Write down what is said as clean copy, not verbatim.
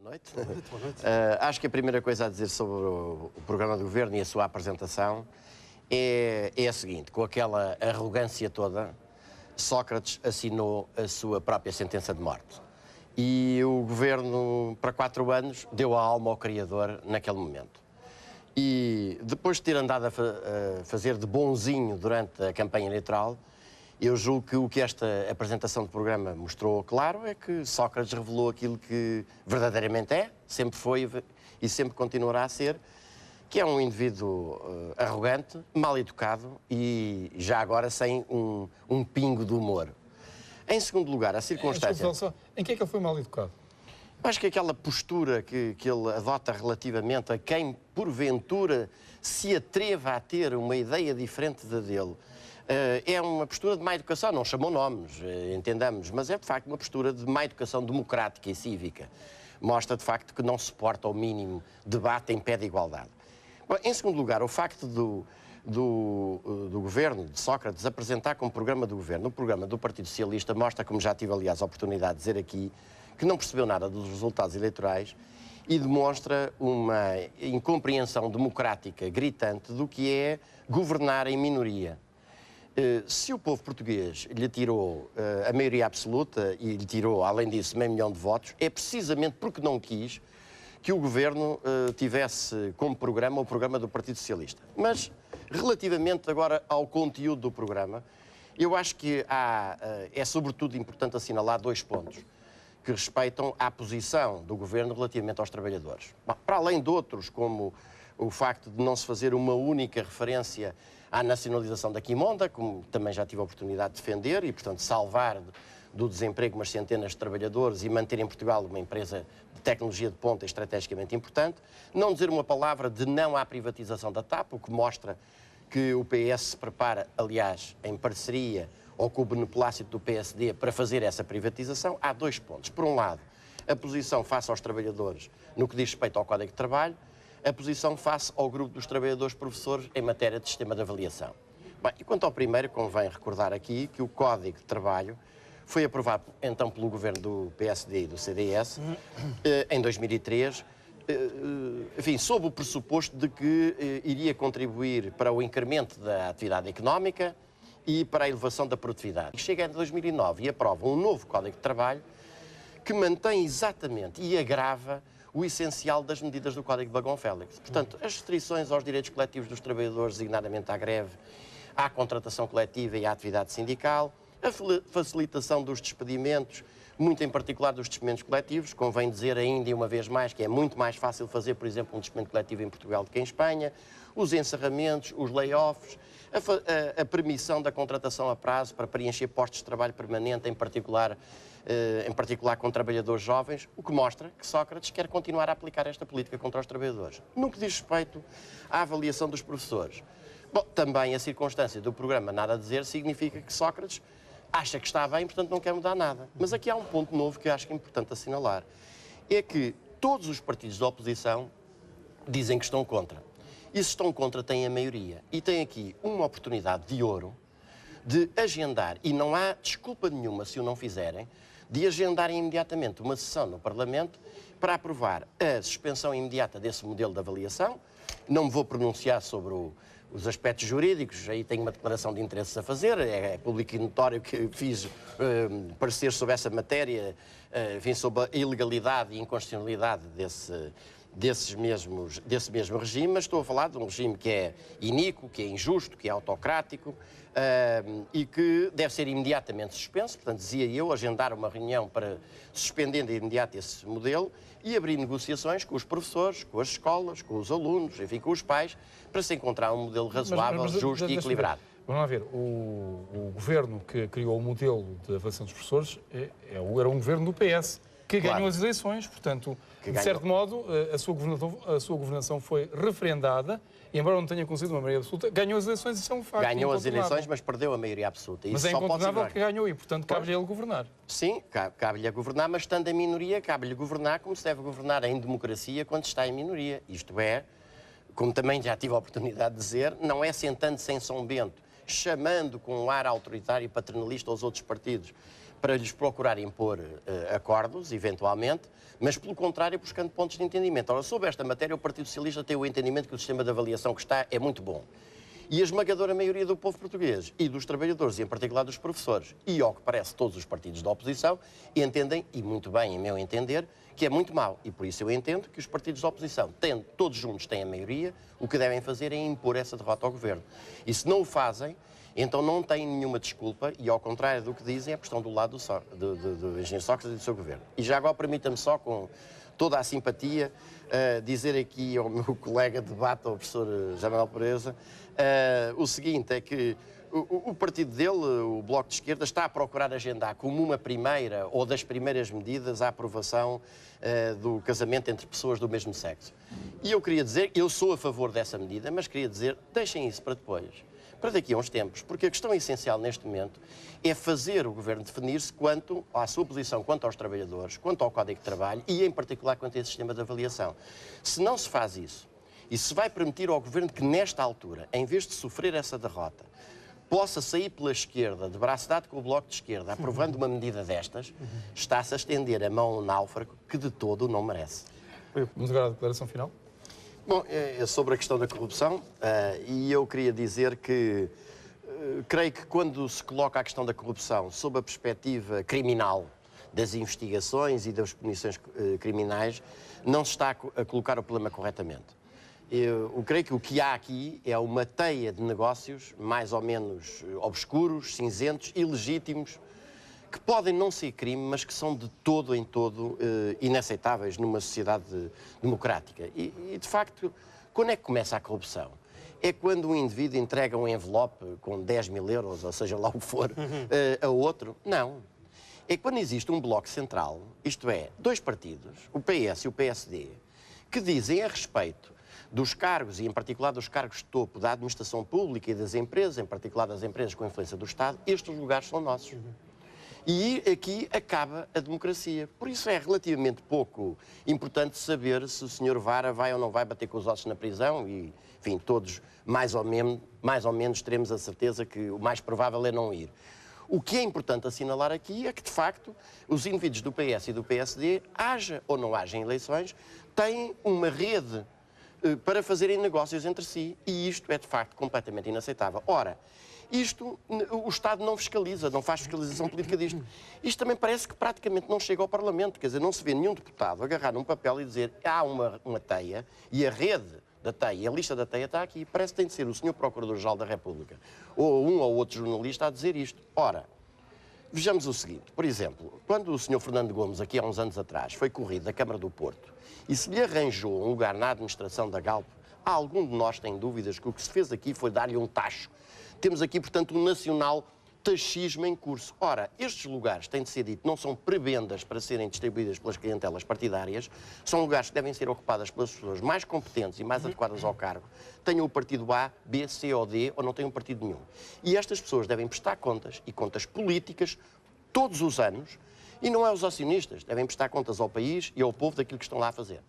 Noite. Boa noite, boa noite. Acho que a primeira coisa a dizer sobre o programa do Governo e a sua apresentação é a seguinte: com aquela arrogância toda, Sócrates assinou a sua própria sentença de morte. E o Governo, para 4 anos, deu a alma ao Criador naquele momento. E depois de ter andado a fazer de bonzinho durante a campanha eleitoral, eu julgo que o que esta apresentação de programa mostrou claro é que Sócrates revelou aquilo que verdadeiramente é, sempre foi e sempre continuará a ser, que é um indivíduo arrogante, mal educado e já agora sem um pingo de humor. Em segundo lugar, a circunstância... Em que é que ele foi mal educado? Acho que aquela postura que ele adota relativamente a quem, porventura, se atreva a ter uma ideia diferente da dele, é uma postura de má educação. Não chamou nomes, entendamos, mas é de facto uma postura de má educação democrática e cívica. Mostra de facto que não suporta ao mínimo debate em pé de igualdade. Bom, em segundo lugar, o facto do Governo, de Sócrates, apresentar como programa do Governo o programa do Partido Socialista mostra, como já tive aliás a oportunidade de dizer aqui, que não percebeu nada dos resultados eleitorais e demonstra uma incompreensão democrática gritante do que é governar em minoria. Se o povo português lhe tirou a maioria absoluta e lhe tirou, além disso, meio milhão de votos, é precisamente porque não quis que o Governo tivesse como programa o programa do Partido Socialista. Mas, relativamente agora ao conteúdo do programa, eu acho que é sobretudo importante assinalar 2 pontos que respeitam à posição do Governo relativamente aos trabalhadores. Bom, para além de outros, como o facto de não se fazer uma única referência à nacionalização da Quimonda, como também já tive a oportunidade de defender, e, portanto, salvar do desemprego umas centenas de trabalhadores e manter em Portugal uma empresa de tecnologia de ponta estrategicamente importante. Não dizer uma palavra de não à privatização da TAP, o que mostra que o PS se prepara, aliás, em parceria ou com o beneplácito do PSD para fazer essa privatização. Há 2 pontos. Por um lado, a posição face aos trabalhadores no que diz respeito ao Código de Trabalho, a posição face ao grupo dos trabalhadores professores em matéria de sistema de avaliação. Bem, e quanto ao primeiro, convém recordar aqui que o Código de Trabalho foi aprovado então pelo governo do PSD e do CDS em 2003, enfim, sob o pressuposto de que iria contribuir para o incremento da atividade económica e para a elevação da produtividade. Chega em 2009 e aprova um novo Código de Trabalho que mantém exatamente e agrava o essencial das medidas do Código de Bagão-Félix. Portanto, as restrições aos direitos coletivos dos trabalhadores, designadamente à greve, à contratação coletiva e à atividade sindical, a facilitação dos despedimentos, muito em particular dos despedimentos coletivos. Convém dizer ainda e uma vez mais que é muito mais fácil fazer, por exemplo, um despedimento coletivo em Portugal do que em Espanha, os encerramentos, os layoffs, a permissão da contratação a prazo para preencher postos de trabalho permanente, em particular com trabalhadores jovens, o que mostra que Sócrates quer continuar a aplicar esta política contra os trabalhadores. No que diz respeito à avaliação dos professores, bom, também a circunstância do programa Nada a Dizer significa que Sócrates acha que está bem, portanto não quer mudar nada. Mas aqui há um ponto novo que eu acho que é importante assinalar. É que todos os partidos da oposição dizem que estão contra. E se estão contra, têm a maioria. E têm aqui uma oportunidade de ouro de agendar, e não há desculpa nenhuma se o não fizerem, de agendarem imediatamente uma sessão no Parlamento para aprovar a suspensão imediata desse modelo de avaliação. Não me vou pronunciar sobre os aspectos jurídicos, aí tenho uma declaração de interesses a fazer, é público e notório que fiz parecer sobre essa matéria, enfim, sobre a ilegalidade e inconstitucionalidade desse mesmo regime, mas estou a falar de um regime que é iníquo, que é injusto, que é autocrático e que deve ser imediatamente suspenso. Portanto, dizia eu, agendar uma reunião para suspender de imediato esse modelo e abrir negociações com os professores, com as escolas, com os alunos, enfim, com os pais, para se encontrar um modelo razoável, justo e equilibrado. Vamos lá ver, o governo que criou o modelo de avaliação dos professores era um governo do PS, que ganhou as eleições, portanto, de certo modo, a sua governação foi referendada, e embora não tenha conseguido uma maioria absoluta, ganhou as eleições, isso é um facto. Ganhou as eleições, mas perdeu a maioria absoluta. Mas é incontornável que ganhou e, portanto, cabe-lhe a ele governar. Sim, cabe-lhe a governar, mas estando em minoria, cabe-lhe governar como se deve governar em democracia quando está em minoria. Isto é, como também já tive a oportunidade de dizer, não é sentando-se em São Bento chamando com um ar autoritário e paternalista aos outros partidos para lhes procurar impor acordos, eventualmente, mas, pelo contrário, buscando pontos de entendimento. Ora, sobre esta matéria, o Partido Socialista tem o entendimento que o sistema de avaliação que está é muito bom. E a esmagadora maioria do povo português e dos trabalhadores, e em particular dos professores, e ao que parece todos os partidos da oposição, entendem, e muito bem, em meu entender, que é muito mau. E por isso eu entendo que os partidos da oposição, todos juntos têm a maioria, o que devem fazer é impor essa derrota ao governo. E se não o fazem, então não têm nenhuma desculpa e, ao contrário do que dizem, é questão do lado do engenheiro Sócrates e do seu governo. E já agora permita-me só, com toda a simpatia, dizer aqui ao meu colega de debate, ao professor José Manuel Pereza, o seguinte, é que o partido dele, o Bloco de Esquerda, está a procurar agendar como uma primeira ou das primeiras medidas a aprovação do casamento entre pessoas do mesmo sexo. E eu queria dizer, eu sou a favor dessa medida, mas queria dizer, deixem isso para depois, para daqui a uns tempos, porque a questão essencial neste momento é fazer o Governo definir-se quanto à sua posição, quanto aos trabalhadores, quanto ao Código de Trabalho e, em particular, quanto a esse sistema de avaliação. Se não se faz isso, e se vai permitir ao Governo que, nesta altura, em vez de sofrer essa derrota, possa sair pela esquerda, de braço dado com o Bloco de Esquerda, aprovando uma medida destas, está-se a estender a mão ao náufrago que de todo não merece. Vamos agora à declaração final. Bom, é sobre a questão da corrupção, e eu queria dizer que creio que quando se coloca a questão da corrupção sob a perspectiva criminal das investigações e das punições criminais, não se está a colocar o problema corretamente. Eu creio que o que há aqui é uma teia de negócios mais ou menos obscuros, cinzentos, ilegítimos, que podem não ser crime, mas que são de todo em todo inaceitáveis numa sociedade democrática. E, de facto, quando é que começa a corrupção? É quando um indivíduo entrega um envelope com 10 mil euros, ou seja lá o que for, a outro? Não. É quando existe um bloco central, isto é, dois partidos, o PS e o PSD, que dizem a respeito dos cargos, e em particular dos cargos de topo da administração pública e das empresas, em particular das empresas com influência do Estado, estes lugares são nossos. E aqui acaba a democracia. Por isso é relativamente pouco importante saber se o Sr. Vara vai ou não vai bater com os ossos na prisão e, enfim, todos mais ou menos teremos a certeza que o mais provável é não ir. O que é importante assinalar aqui é que, de facto, os indivíduos do PS e do PSD, haja ou não haja eleições, têm uma rede para fazerem negócios entre si e isto é, de facto, completamente inaceitável. Ora, isto o Estado não fiscaliza, não faz fiscalização política disto. Isto também parece que praticamente não chega ao Parlamento, quer dizer, não se vê nenhum deputado agarrar num papel e dizer há uma teia e a rede da teia, a lista da teia está aqui. Parece que tem de ser o Sr. Procurador-Geral da República ou um ou outro jornalista a dizer isto. Ora, vejamos o seguinte, por exemplo, quando o Sr. Fernando Gomes, aqui há uns anos atrás, foi corrido da Câmara do Porto e se lhe arranjou um lugar na administração da Galp, há algum de nós tem dúvidas que o que se fez aqui foi dar-lhe um tacho. Temos aqui, portanto, um nacional taxismo em curso. Ora, estes lugares, tem de ser dito, não são prebendas para serem distribuídas pelas clientelas partidárias, são lugares que devem ser ocupadas pelas pessoas mais competentes e mais adequadas ao cargo, tenham o partido A, B, C ou D, ou não tenham partido nenhum. E estas pessoas devem prestar contas, e contas políticas, todos os anos, e não é aos acionistas, devem prestar contas ao país e ao povo daquilo que estão lá a fazer.